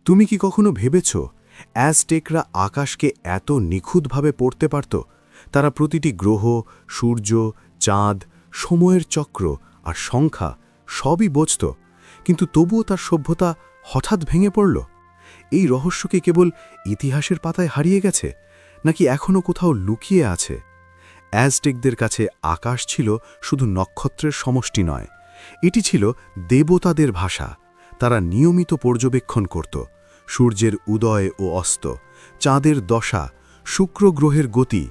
তুমি কি কখনো ভেবেছ অ্যাজটেকরা আকাশকে এত নিখুঁতভাবে পড়তে পারত? তারা প্রতিটি গ্রহ, সূর্য, চাঁদ, সময়ের চক্র আর সংখ্যা সবই বুঝত, কিন্তু তবুও তার সভ্যতা হঠাৎ ভেঙে পড়ল। এই রহস্য কি কেবল ইতিহাসের পাতায় হারিয়ে গেছে, নাকি এখনও কোথাও লুকিয়ে আছে? অ্যাজটেকদের কাছে আকাশ ছিল শুধু নক্ষত্রের সমষ্টি নয়, এটি ছিল দেবতাদের ভাষা। তারা নিয়মিত পর্যবেক্ষণ করত সূর্যের উদয় ও অস্ত, চাঁদের দশা, শুক্র গ্রহের গতি,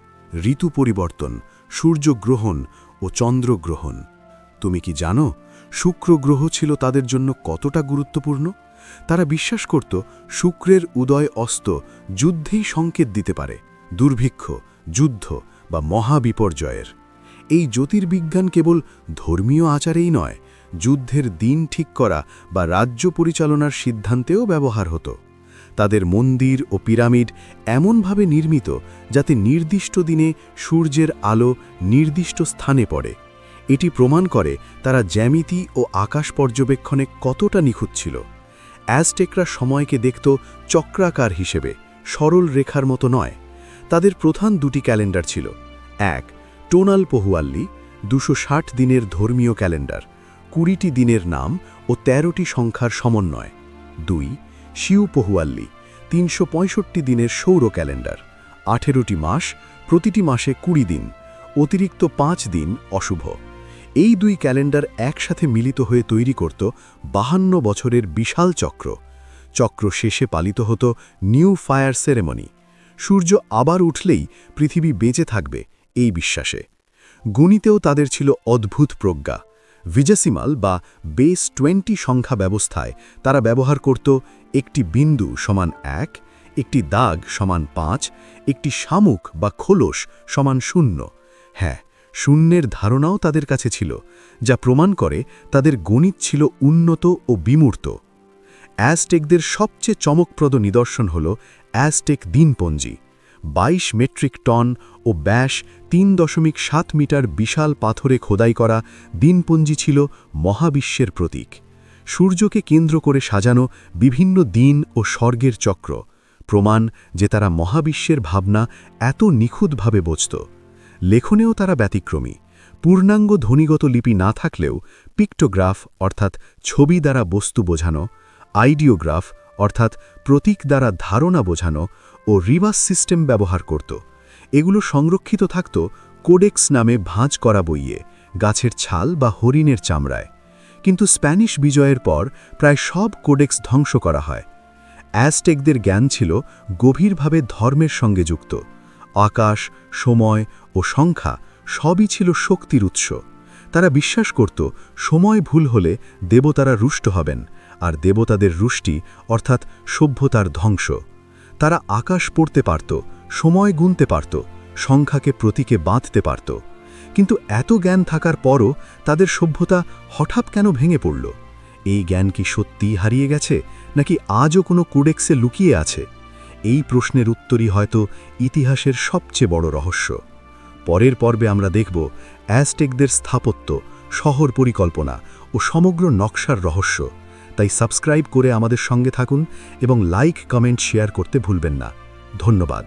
ঋতু পরিবর্তন, সূর্যগ্রহণ ও চন্দ্রগ্রহণ। তুমি কি জানো শুক্র গ্রহ ছিল তাদের জন্য কতটা গুরুত্বপূর্ণ? তারা বিশ্বাস করত শুক্রের উদয় অস্ত যুদ্ধেই সংকেত দিতে পারে, দুর্ভিক্ষ, যুদ্ধ বা মহাবিপর্যয়ের। এই জ্যোতির্বিজ্ঞান কেবল ধর্মীয় আচারেই নয়, যুদ্ধের দিন ঠিক করা বা রাজ্য পরিচালনার সিদ্ধান্তেও ব্যবহার হতো। তাদের মন্দির ও পিরামিড এমনভাবে নির্মিত যাতে নির্দিষ্ট দিনে সূর্যের আলো নির্দিষ্ট স্থানে পড়ে। এটি প্রমাণ করে তারা জ্যামিতি ও আকাশ পর্যবেক্ষণে কতটা নিখুঁত ছিল। অ্যাজটেকরা সময়কে দেখত চক্রাকার হিসেবে, সরল রেখার মতো নয়। তাদের প্রধান দুটি ক্যালেন্ডার ছিল: এক, টোনাল পহুয়াল্লি, 260 দিনের ধর্মীয় ক্যালেন্ডার, 20টি দিনের নাম ও 13টি সংখ্যার সমন্বয়। 2, শিউ পহুয়াল্লি, 365 দিনের সৌর ক্যালেন্ডার, 18টি মাস, প্রতিটি মাসে 20 দিন, অতিরিক্ত 5 দিন অশুভ। এই দুই ক্যালেন্ডার একসাথে মিলিত হয়ে তৈরি করত 52 বছরের বিশাল চক্র। চক্র শেষে পালিত হতো নিউ ফায়ার সেরেমনি। সূর্য আবার উঠলেই পৃথিবী বেঁচে থাকবে এই বিশ্বাসে। গণিতেও তাদের ছিল অদ্ভুত প্রজ্ঞা। ভিজেসিমাল বা বেস 20 সংখ্যা ব্যবস্থায় তারা ব্যবহার করত একটি বিন্দু সমান 1, একটি দাগ সমান 5, একটি শামুক বা খোলস সমান 0। হ্যাঁ, শূন্যের ধারণাও তাদের কাছে ছিল, যা প্রমাণ করে তাদের গণিত ছিল উন্নত ও বিমূর্ত। অ্যাজটেকদের সবচেয়ে চমকপ্রদ নিদর্শন হল অ্যাজটেক দিনপঞ্জি। 22 মেট্রিক টন ও ব্যাস 3.7 মিটার বিশাল পাথরে খোদাই করা দিনপঞ্জি ছিল মহাবিশ্বের প্রতীক। সূর্যকে কেন্দ্র করে সাজানো বিভিন্ন দিন ও স্বর্গের চক্র, প্রমাণ যে তারা মহাবিশ্বের ভাবনা এত নিখুঁতভাবে বুঝত। লেখনেও তারা ব্যতিক্রমী। পূর্ণাঙ্গ ধ্বনিগত লিপি না থাকলেও পিক্টোগ্রাফ অর্থাৎ ছবি দ্বারা বস্তু বোঝানো, আইডিওগ্রাফ অর্থাৎ প্রতীক দ্বারা ধারণা বোঝানো ও রিভার্স সিস্টেম ব্যবহার করত। এগুলো সংরক্ষিত থাকত কোডেক্স নামে ভাঁজ করা বইয়ে, গাছের ছাল বা হরিণের চামড়ায়। কিন্তু স্প্যানিশ বিজয়ের পর প্রায় সব কোডেক্স ধ্বংস করা হয়। অ্যাজটেকদের জ্ঞান ছিল গভীরভাবে ধর্মের সঙ্গে যুক্ত। আকাশ, সময় ও সংখ্যা সবই ছিল শক্তির উৎস। তারা বিশ্বাস করত সময় ভুল হলে দেবতারা রুষ্ট হবেন, আর দেবতাদের রুষ্টি অর্থাৎ সভ্যতার ধ্বংস। তারা আকাশ পড়তে পারত, সময় গুনতে পারত, সংখ্যাকে প্রতীকে বাঁধতে পারত। কিন্তু এত জ্ঞান থাকার পরও তাদের সভ্যতা হঠাৎ কেন ভেঙে পড়ল? এই জ্ঞান কি সত্যিই হারিয়ে গেছে, নাকি আজও কোনো কোডেক্সে লুকিয়ে আছে? এই প্রশ্নের উত্তরই হয়তো ইতিহাসের সবচেয়ে বড় রহস্য। পরের পর্বে আমরা দেখব অ্যাজটেকদের স্থাপত্য, শহর পরিকল্পনা ও সমগ্র নকশার রহস্য। তাই সাবস্ক্রাইব করে আমাদের সঙ্গে থাকুন এবং লাইক, কমেন্ট, শেয়ার করতে ভুলবেন না। ধন্যবাদ।